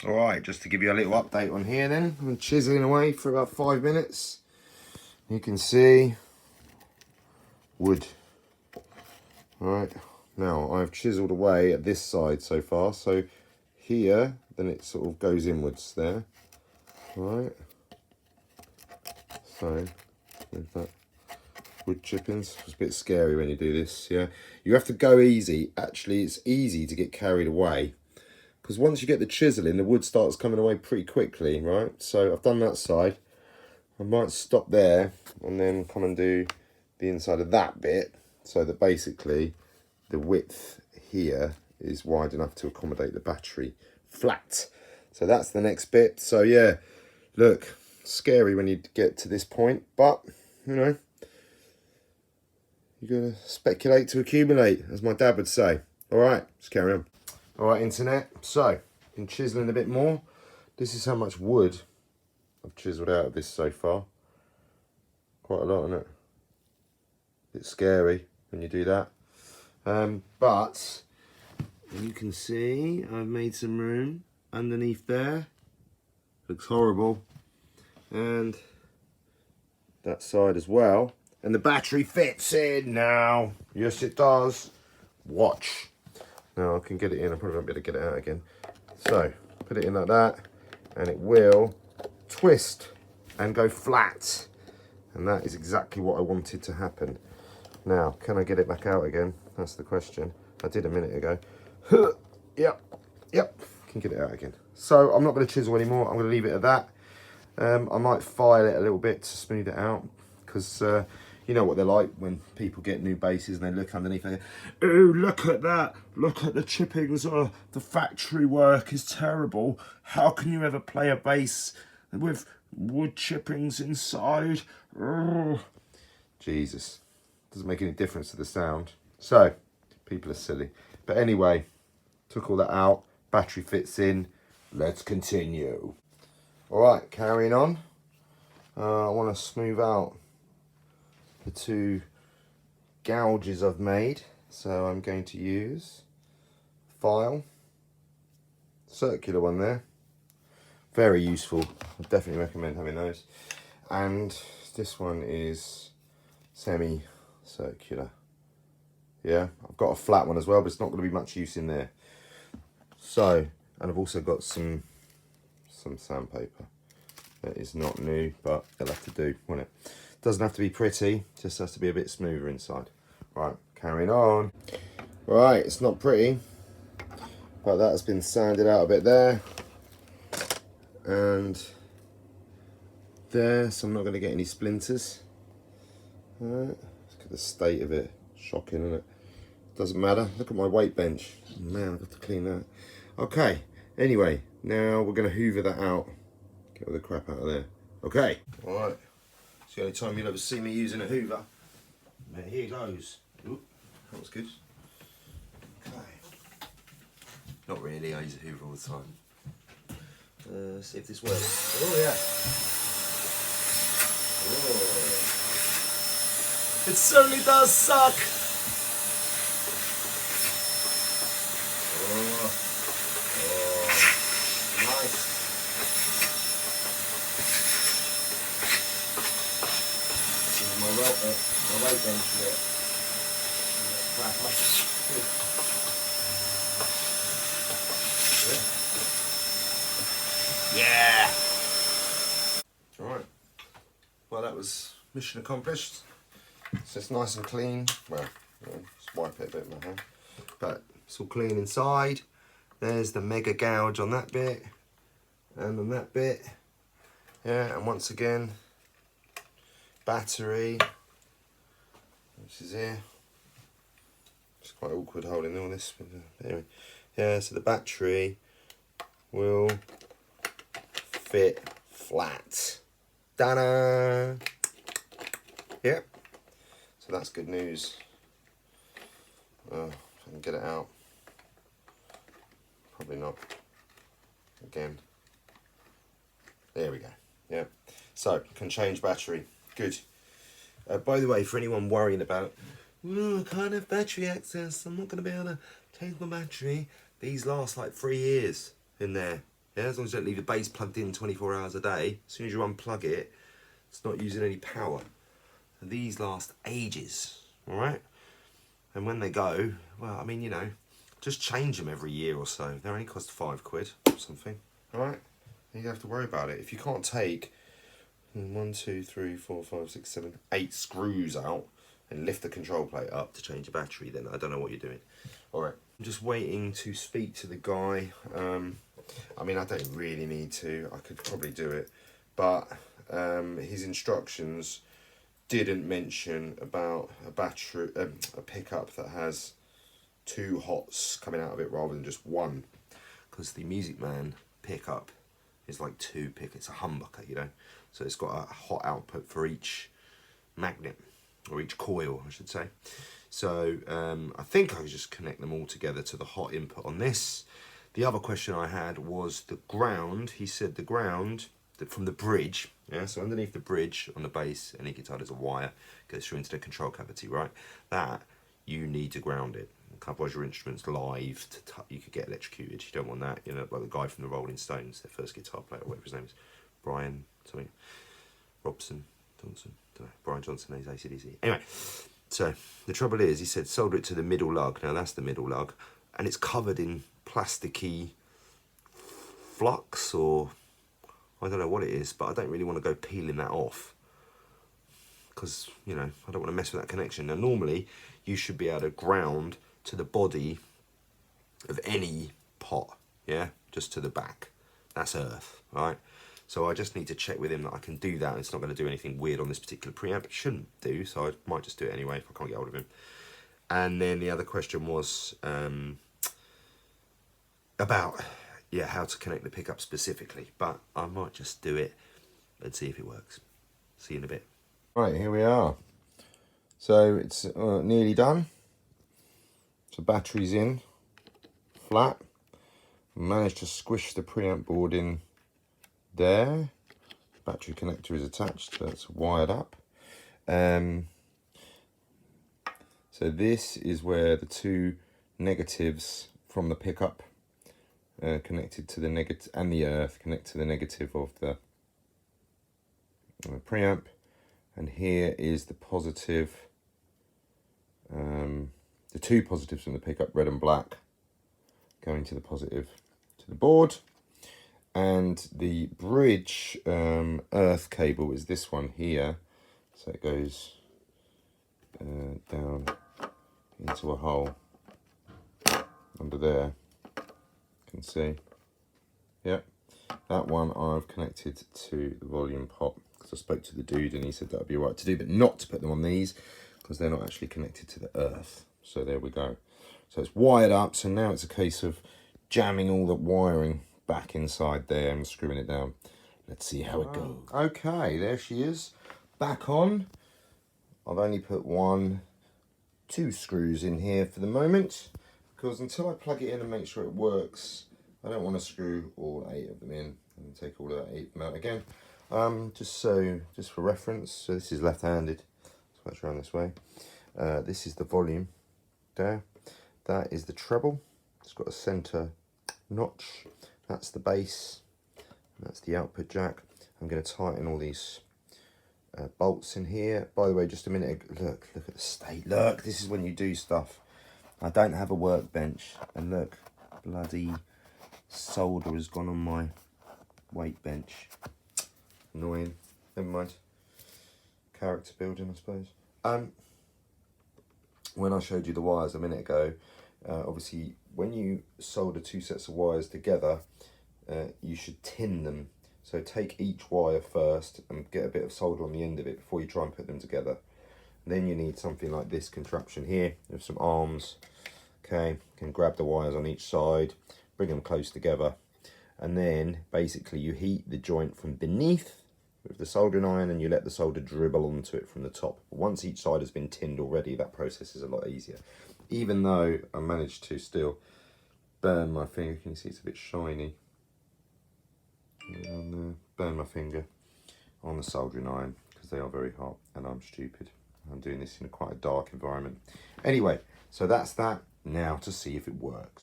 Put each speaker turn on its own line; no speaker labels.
Alright, just to give you a little update on here then. I'm chiseling away for about 5 minutes. You can see wood. Alright, now I've chiseled away at this side so far. So here, then it sort of goes inwards there. Alright. So, with that wood chippings, it's a bit scary when you do this, yeah. You have to go easy. Actually, it's easy to get carried away. Because once you get the chisel in, the wood starts coming away pretty quickly, right? So I've done that side. I might stop there and then come and do the inside of that bit so that basically the width here is wide enough to accommodate the battery flat. So that's the next bit. So yeah, look, scary when you get to this point, but you know, you gotta speculate to accumulate, as my dad would say. All right, let's carry on. All right, internet, so, been chiseling a bit more. This is how much wood I've chiseled out of this so far. Quite a lot, isn't it? Bit scary when you do that. But, you can see I've made some room underneath there. Looks horrible. And that side as well. And the battery fits in now. Yes, it does. Watch. Now I can get it in, I probably won't be able to get it out again. So, put it in like that, and it will twist and go flat. And that is exactly what I wanted to happen. Now, can I get it back out again? That's the question. I did a minute ago. Yep, can get it out again. So, I'm not going to chisel anymore, I'm going to leave it at that. I might file it a little bit to smooth it out, because you know what they're like when people get new bases and they look underneath and they go, oh, look at that, look at the chippings, oh, the factory work is terrible. How can you ever play a bass with wood chippings inside? Oh. Jesus, doesn't make any difference to the sound. So, people are silly. But anyway, took all that out, battery fits in, let's continue. All right, carrying on. I want to smooth out the two gouges I've made, so I'm going to use file, circular one there, very useful. I definitely recommend having those. And this one is semi-circular. Yeah, I've got a flat one as well, but it's not going to be much use in there. So, and I've also got some sandpaper. That is not new, but it'll have to do, won't it? Doesn't have to be pretty, just has to be a bit smoother inside. Right, carrying on. Right, it's not pretty, but that has been sanded out a bit there and there, so I'm not going to get any splinters. Alright, look at the state of it. Shocking, isn't it? Doesn't matter. Look at my weight bench. Man, I've got to clean that. Okay, anyway, now we're going to hoover that out. Get all the crap out of there. Okay. Alright. It's the only time you'll ever see me using a hoover. But here goes. Ooh, that was good. Okay. Not really, I use a hoover all the time. See if this works. Oh yeah. Oh. It certainly does suck. Oh. Oh. Nice. My weight bench here. Crap up. Yeah. Alright. Well, that was mission accomplished. So it's nice and clean. Well, just wipe it a bit with my hand. But it's all clean inside. There's the mega gouge on that bit. And on that bit. Yeah, and once again, battery, which is here. It's quite awkward holding all this, but anyway. Yeah, so the battery will fit flat. Ta-da! Yep. So that's good news. Oh, if I can get it out. Probably not. Again. There we go. Yeah. So, can change battery. Good. By the way, for anyone worrying about, no, I can't have battery access, I'm not going to be able to change my battery. These last like 3 years in there. Yeah, as long as you don't leave the base plugged in 24 hours a day. As soon as you unplug it, it's not using any power. And these last ages, all right? And when they go, well, I mean, you know, just change them every year or so. They only cost £5 or something, all right? You don't have to worry about it. If you can't take 1, 2, 3, 4, 5, 6, 7, 8 screws out and lift the control plate up to change the battery, then I don't know what you're doing. All right, I'm just waiting to speak to the guy. I mean, I don't really need to. I could probably do it, but his instructions didn't mention about a battery, a pickup that has 2 hots coming out of it rather than just one, because the Music Man pickup is like 2 pickups. It's a humbucker, you know, so it's got a hot output for each magnet, or each coil, I should say. So I think I just connect them all together to the hot input on this. The other question I had was the ground. He said the ground from the bridge, yeah, so underneath the bridge on the bass, any guitar, there's a wire, goes through into the control cavity, right? That, you need to ground it. Otherwise your instrument's live, you could get electrocuted. You don't want that, you know, like the guy from the Rolling Stones, their first guitar player, whatever his name is, Brian something, Robson, Johnson, don't know, Brian Johnson, he's AC/DC. Anyway, so the trouble is, he said solder it to the middle lug. Now that's the middle lug, and it's covered in plasticky flux, or I don't know what it is, but I don't really want to go peeling that off, because, you know, I don't want to mess with that connection. Now normally you should be able to ground to the body of any pot, yeah, just to the back. That's earth, right? So I just need to check with him that I can do that. It's not going to do anything weird on this particular preamp. It shouldn't do, so I might just do it anyway if I can't get hold of him. And then the other question was about, yeah, how to connect the pickup specifically. But I might just do it and see if it works. See you in a bit. Right, here we are. So it's nearly done. So battery's in, flat. Managed to squish the preamp board in there. Battery connector is attached, so it's wired up. So this is where the 2 negatives from the pickup connected to the negative, and the earth connect to the negative of the preamp. And here is the positive, the 2 positives from the pickup, red and black, going to the positive to the board. And the bridge earth cable is this one here, so it goes down into a hole under there. You can see, yep, that one I've connected to the volume pot, because I spoke to the dude and he said that would be right to do, but not to put them on these because they're not actually connected to the earth. So there we go. So it's wired up, so now it's a case of jamming all the wiring back inside there and screwing it down. Let's see how it goes. Okay, there she is, back on. I've only put 1, 2 screws in here for the moment, because until I plug it in and make sure it works, I don't want to screw all 8 of them in and take all of that 8 of them out again. Just for reference, so this is left-handed, switch around this way. This is the volume there. That is the treble. It's got a center notch. That's the bass. That's the output jack. I'm going to tighten all these bolts in here. By the way, just a minute. Look at the state. Look, this is when you do stuff. I don't have a workbench, and look, bloody solder has gone on my weight bench. Annoying. Never mind. Character building, I suppose. When I showed you the wires a minute ago, obviously when you solder 2 sets of wires together, you should tin them. So take each wire first and get a bit of solder on the end of it before you try and put them together. And then you need something like this contraption here with some arms. Okay, you can grab the wires on each side, bring them close together, and then basically you heat the joint from beneath with the soldering iron, and you let the solder dribble onto it from the top. But once each side has been tinned already, that process is a lot easier. Even though I managed to still burn my finger, can you see it's a bit shiny? Burn my finger on the soldering iron because they are very hot, and I'm stupid. I'm doing this in quite a dark environment. Anyway, so that's that. Now to see if it works.